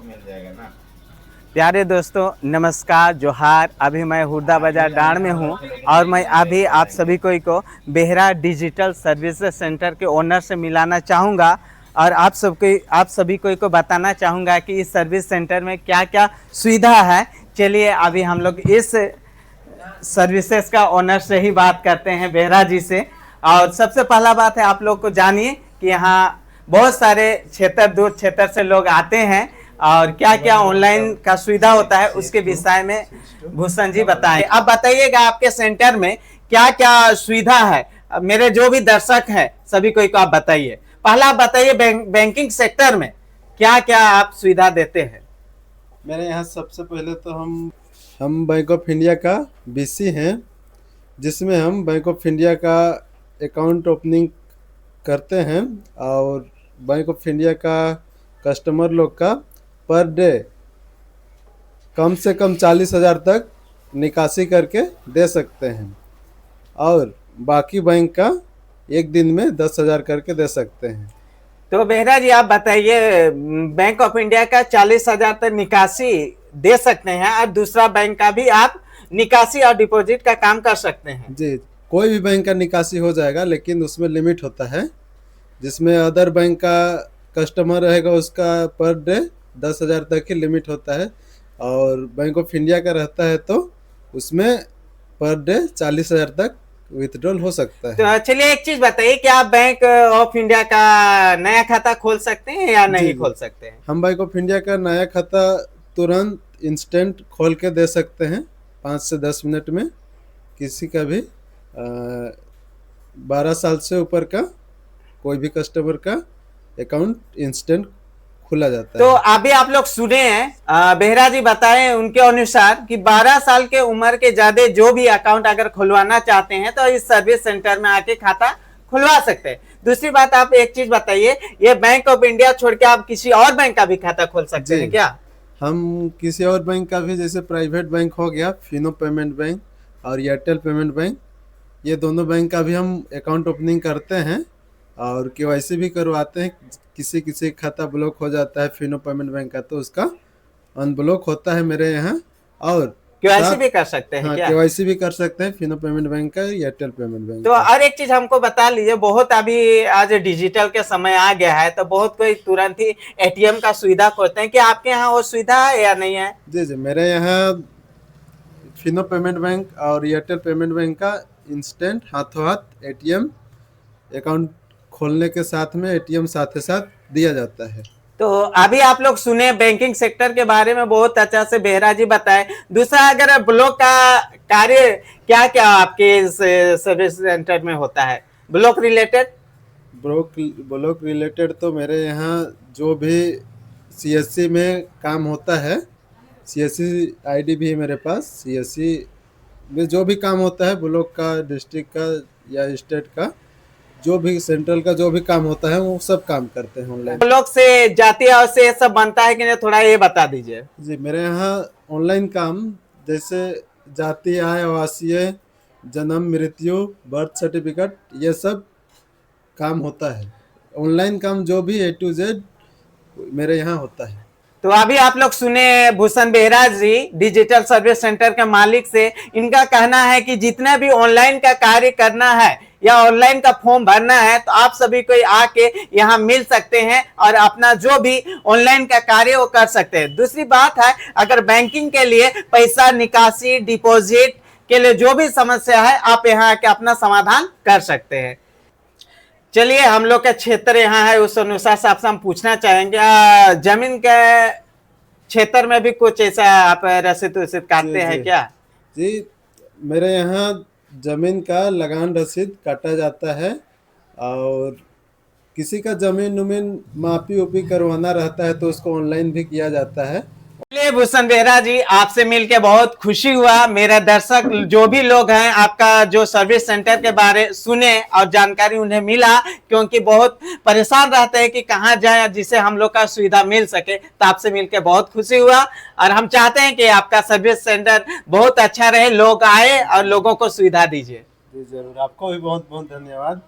आपको मिल जाएगा ना। प्यारे दोस्तों नमस्कार जोहार। अभी मैं हुर्दा बाजार डांड में हूँ और मैं अभी आप सभी को बेहरा डिजिटल सर्विसेज सेंटर के ओनर से मिलाना चाहूँगा और आप सभी को बताना चाहूँगा कि इस सर्विस सेंटर में क्या क्या सुविधा है। चलिए अभी हम लोग इस सर्विसेज का ओनर से ही बात करते हैं, बेहरा जी से। और सबसे पहला बात है, आप लोग को जानिए कि यहाँ बहुत सारे क्षेत्र दूर क्षेत्र से लोग आते हैं और क्या क्या ऑनलाइन का सुविधा होता है उसके विषय में भूषण जी बताएं। अब बताइएगा आपके सेंटर में क्या क्या सुविधा है। मेरे जो भी दर्शक हैं सभी को आप बताइए। पहला आप बताइए बैंकिंग सेक्टर में क्या क्या आप सुविधा देते हैं। मेरे यहाँ सबसे पहले तो हम बैंक ऑफ इंडिया का बीसी हैं, जिसमें हम बैंक ऑफ इंडिया का अकाउंट ओपनिंग करते हैं और बैंक ऑफ इंडिया का कस्टमर लोग का पर डे कम से कम 40,000 तक निकासी करके दे सकते हैं और बाकी बैंक का एक दिन में 10,000 करके दे सकते हैं। तो बेहरा जी आप बताइए, बैंक ऑफ इंडिया का 40,000 तक निकासी दे सकते हैं और दूसरा बैंक का भी आप निकासी और डिपॉजिट का काम कर सकते हैं। जी, कोई भी बैंक का निकासी हो जाएगा, लेकिन उसमें लिमिट होता है। जिसमें अदर बैंक का कस्टमर रहेगा उसका पर डे 10,000 तक ही लिमिट होता है और बैंक ऑफ इंडिया का रहता है तो उसमें पर डे 40,000 तक विथड्रॉल हो सकता है। तो चलिए एक चीज बताइए, क्या आप बैंक ऑफ इंडिया का नया खाता खोल सकते हैं या नहीं खोल सकते हैं? हम बैंक ऑफ इंडिया का नया खाता तुरंत इंस्टेंट खोल के दे सकते हैं 5 से 10 मिनट में। किसी का भी 12 साल से ऊपर का कोई भी कस्टमर का अकाउंट इंस्टेंट खुला जाता तो है। अभी आप लोग सुने हैं बेहरा जी बताएं उनके अनुसार कि 12 साल के उम्र के ज्यादा जो भी अकाउंट अगर खुलवाना चाहते हैं तो इस सर्विस सेंटर में आके खाता खुलवा सकते हैं। दूसरी बात आप एक चीज बताइए, ये बैंक ऑफ इंडिया छोड़ के आप किसी और बैंक का भी खाता खोल सकते हैं क्या? हम किसी और बैंक का भी, जैसे प्राइवेट बैंक हो गया फिनो पेमेंट बैंक और एयरटेल पेमेंट बैंक, ये दोनों बैंक का भी हम अकाउंट ओपनिंग करते हैं और केवाईसी भी करवाते हैं। किसी किसी खाता ब्लॉक हो जाता है फिनो पेमेंट बैंक का तो उसका अनब्लॉक होता है मेरे यहाँ। और केवाईसी भी कर सकते हैं क्या? केवाईसी भी कर सकते हैं फिनो पेमेंट बैंक का, एयरटेल पेमेंट बैंक तो और एक चीज हमको बता लीजिए, बहुत अभी आज डिजिटल के समय आ गया है तो बहुत कोई तुरंत ही एटीएम का सुविधा खोजते हैं, कि आपके यहाँ वो सुविधा है या नहीं है? जी जी, मेरे यहाँ फिनो पेमेंट बैंक और एयरटेल पेमेंट बैंक का इंस्टेंट हाथों हाथ एटीएम अकाउंट खोलने के साथ में एटीएम साथ ही साथ दिया जाता है। तो अभी आप लोग सुने बैंकिंग सेक्टर के बारे में बहुत अच्छा से बेहरा जी बताए। दूसरा, अगर ब्लॉक का कार्य क्या क्या आपके सर्विस सेंटर में होता है ब्लॉक रिलेटेड? ब्लॉक रिलेटेड तो मेरे यहाँ जो भी सीएससी में काम होता है, सीएससी आईडी भी है मेरे पास। सीएससी में जो भी काम होता है ब्लॉक का, डिस्ट्रिक्ट का या स्टेट का, जो भी सेंट्रल का जो भी काम होता है वो सब काम करते हैं ऑनलाइन। ब्लॉक से जाति और से ये सब बनता है कि नहीं, थोड़ा ये बता दीजिए। जी, मेरे यहाँ ऑनलाइन काम जैसे जाति, आय, आवासीय, जन्म, मृत्यु, बर्थ सर्टिफिकेट, ये सब काम होता है। ऑनलाइन काम जो भी A to Z मेरे यहाँ होता है। तो अभी आप लोग सुने भूषण बेहरा जी डिजिटल सर्विस सेंटर के मालिक से। इनका कहना है कि जितना भी ऑनलाइन का कार्य करना है या ऑनलाइन का फॉर्म भरना है तो आप सभी को आके यहाँ मिल सकते हैं और अपना जो भी ऑनलाइन का कार्य वो कर सकते हैं। दूसरी बात है, अगर बैंकिंग के लिए पैसा निकासी, डिपॉजिट के लिए जो भी समस्या है आप यहाँ आके अपना समाधान कर सकते हैं। चलिए, हम लोग का क्षेत्र यहाँ है उस अनुसार से आपसे हम पूछना चाहेंगे, जमीन के क्षेत्र में भी कुछ ऐसा आप रसीद काटते हैं क्या? जी, मेरे यहाँ जमीन का लगान रसीद काटा जाता है और किसी का जमीन उमीन मापी उपी करवाना रहता है तो उसको ऑनलाइन भी किया जाता है। चलिए भूषण बेहरा जी, आपसे मिलके बहुत खुशी हुआ। मेरा दर्शक जो भी लोग हैं आपका जो सर्विस सेंटर के बारे सुने और जानकारी उन्हें मिला, क्योंकि बहुत परेशान रहते हैं कि कहाँ जाए जिससे हम लोग का सुविधा मिल सके। तो आपसे मिलके बहुत खुशी हुआ और हम चाहते हैं कि आपका सर्विस सेंटर बहुत अच्छा रहे, लोग आए और लोगों को सुविधा दीजिए। जी जरूर, आपको भी बहुत बहुत धन्यवाद।